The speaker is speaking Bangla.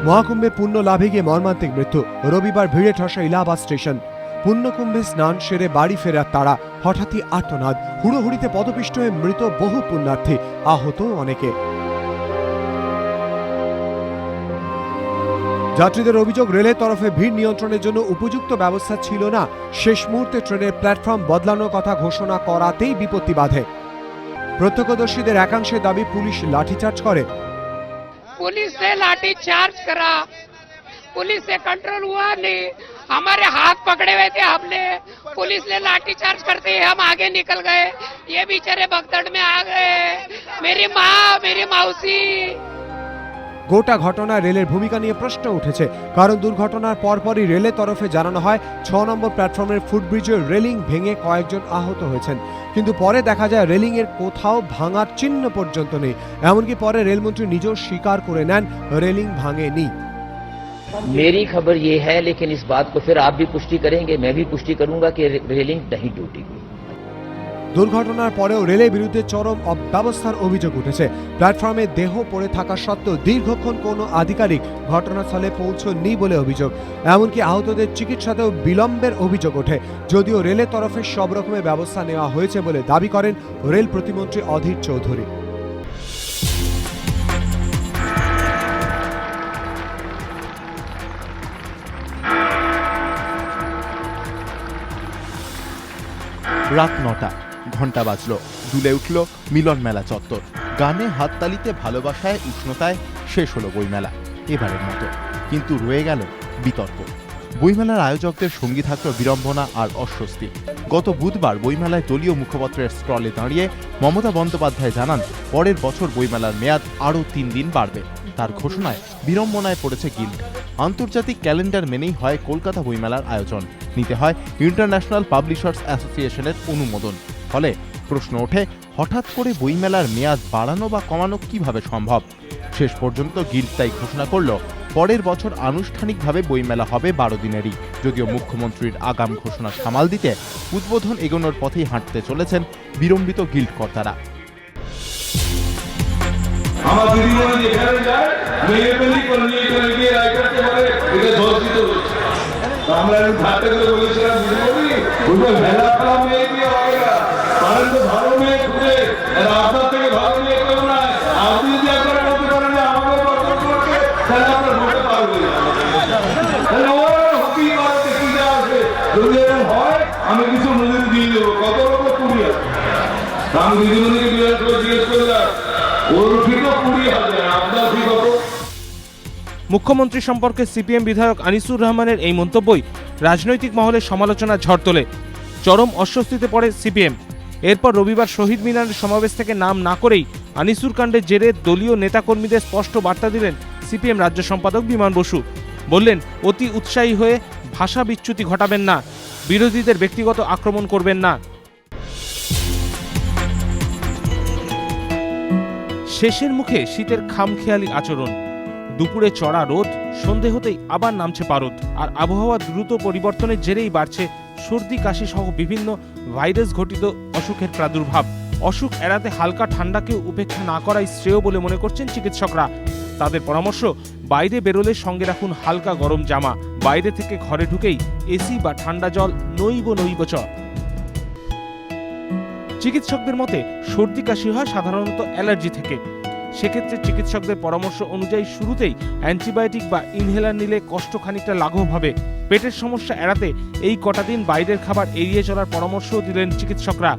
মহাকুম্ভে পুণ্য লাভে গিয়ে মর্মান্তিক মৃত্যু, রবিবার ভিড়ে ঠসা ইলাহাবাদ স্টেশন। পুণ্যকুম্ভে স্নান সেরে বাড়ি ফেরার তাড়া, হঠাৎই আর্তনাদ, হুড়োহুড়িতে পদপিষ্ট হয়ে মৃত বহু পুণ্যার্থী, আহত অনেকে। যাত্রীদের অভিযোগ, রেলের তরফে ভিড় নিয়ন্ত্রণের জন্য উপযুক্ত ব্যবস্থা ছিল না। শেষ মুহূর্তে ট্রেনের প্ল্যাটফর্ম বদলানোর কথা ঘোষণা করাতেই বিপত্তি বাধে। প্রত্যক্ষদর্শীদের একাংশের দাবি, পুলিশ লাঠিচার্জ করে। पुलिस ने लाठी चार्ज करा, पुलिस से कंट्रोल हुआ नहीं, हमारे हाथ पकड़े हुए थे हमने, पुलिस ने लाठी चार्ज करते ही हम आगे निकल गए। ये बेचारे भगदड़ में आ गए, मेरी माँ, मेरी मौसी। গোটা ঘটনায় রেলের ভূমিকা নিয়ে প্রশ্ন উঠেছে, কারণ দুর্ঘটনার পরপরই রেলের তরফে জানানো হয় ৬ নম্বর প্ল্যাটফর্মের ফুটব্রিজের রেলিং ভেঙে কয়েকজন আহত হয়েছেন, কিন্তু পরে দেখা যায় রেলিং এর কোথাও ভাঙার চিহ্ন পর্যন্ত নেই। এমনকি পরে রেলমন্ত্রী নিজেও স্বীকার করে নেন রেলিং ভাঙেনি। मेरी खबर ये है, लेकिन इस बात को फिर आप भी पुष्टि करेंगे, मैं भी पुष्टि करूंगा कि रेलिंग नहीं टूटी। দুর্ঘটনার পরেও রেলের বিরুদ্ধে চরম অব্যবস্থার অভিযোগ উঠেছে। প্ল্যাটফর্মে দেহ পড়ে থাকা সত্ত্বেও দীর্ঘক্ষণ কোনো আধিকারিক ঘটনাস্থলে পৌঁছননি বলে অভিযোগ। এমনকি আহতদের চিকিৎসাতেও বিলম্বের অভিযোগ ওঠে, যদিও রেলের তরফে সব রকমের ব্যবস্থা নেওয়া হয়েছে বলে দাবি করেন রেল প্রতিমন্ত্রী অধীর চৌধুরী। রাত ৯টা, ঘণ্টা বাজল, দুলে উঠল মিলন মেলা চত্বর। গানে, হাততালিতে, ভালোবাসায়, উষ্ণতায় শেষ হলো বইমেলা এবারের মতো। কিন্তু রয়ে গেল বিতর্ক। বইমেলার আয়োজকদের সঙ্গী থাকল বিড়ম্বনা আর অস্বস্তি। গত বুধবার বইমেলায় দলীয় মুখপাত্রের স্টলে দাঁড়িয়ে মমতা বন্দ্যোপাধ্যায় জানান, পরের বছর বইমেলার মেয়াদ আরও ৩ দিন বাড়বে। তার ঘোষণায় বিড়ম্বনায় পড়েছে গিল্ড। আন্তর্জাতিক ক্যালেন্ডার মেনেই হয় কলকাতা বইমেলার আয়োজন, নিতে হয় ইন্টারন্যাশনাল পাবলিশার্স অ্যাসোসিয়েশনের অনুমোদন। ফলে প্রশ্ন ওঠে, হঠাৎ করে বইমেলার মেয়াদ বাড়ানো বা কমানো কিভাবে সম্ভব? শেষ পর্যন্ত গিল্ড তাই ঘোষণা করল, পরের বছর আনুষ্ঠানিকভাবে বইমেলা হবে 12 দিনেরই। যদিও মুখ্যমন্ত্রীর আগাম ঘোষণা সামাল দিতে উদ্বোধন এগোনোর পথেই হাঁটতে চলেছেন বিড়ম্বিত গিল্ড কর্তারা। আমার দিদিমণি যেখানে যায় মেয়েগুলি করে নিয়ে এখানে গিয়ে রায় করতে পারে, এটা ধর্ষিত হচ্ছে। আমরা ঠাট্টা করে বলেছিলাম, দিদিমণি ওটা ভেলা ফেলা মেয়ে দিয়ে হবে না, কারণ তো ভালো মেয়ে খুঁজে, আপনার থেকে ভালো মেয়ে কেউ না। আপনি যদি একবার বলতে পারেন যে আমাকে বর্জন করছে, তাহলে আপনার ভোটে পারবে না। তাহলে ওরা হকি মারতে কি যা আছে, যদি এরকম হয় আমি কিছু মজুরি দিয়ে দেবো। কত লোক 20 আছে, আমি দিদিমণিকে জিজ্ঞেস করলাম, মুখ্যমন্ত্রী সম্পর্কে সিপিএম বিধায়ক আনিসুর রহমানের এই মন্তব্যই রাজনৈতিক মহলে সমালোচনার ঝড় তোলে। চরম অস্বস্তিতে পড়ে সিপিএম। এরপর রবিবার শহীদ মিনারের সমাবেশ থেকে নাম না করেই আনিসুর কাণ্ডের জেরে দলীয় নেতাকর্মীদের স্পষ্ট বার্তা দিলেন সিপিএম রাজ্য সম্পাদক বিমান বসু। বললেন, অতি উৎসাহী হয়ে ভাষা বিচ্যুতি ঘটাবেন না, বিরোধীদের ব্যক্তিগত আক্রমণ করবেন না। শেষের মুখে শীতের খামখেয়ালি আচরণ। দুপুরে চড়া রোদ, সন্ধে হতেই আবার নামছে পারদ। আর আবহাওয়া দ্রুত পরিবর্তনের জেরেই বাড়ছে সর্দি, কাশি সহ বিভিন্ন ভাইরাস ঘটিত অসুখের প্রাদুর্ভাব। অসুখ এড়াতে হালকা ঠান্ডাকেও উপেক্ষা না করাই শ্রেয় বলে মনে করছেন চিকিৎসকরা। তাদের পরামর্শ, বাইরে বেরোলে সঙ্গে রাখুন হালকা গরম জামা, বাইরে থেকে ঘরে ঢুকেই এসি বা ঠান্ডা জল নৈব চ। চিকিৎসকদের মতে সর্দি কাশি হয় সাধারণত অ্যালার্জি থেকে। সেক্ষেত্রে চিকিৎসকদের পরামর্শ অনুযায়ী শুরুতেই অ্যান্টিবায়োটিক বা ইনহেলার নিলে কষ্ট খানিকটা লাঘব হবে। পেটের সমস্যা এড়াতে এই কটা দিন বাইরের খাবার এড়িয়ে চলার পরামর্শও দিলেন চিকিৎসকরা।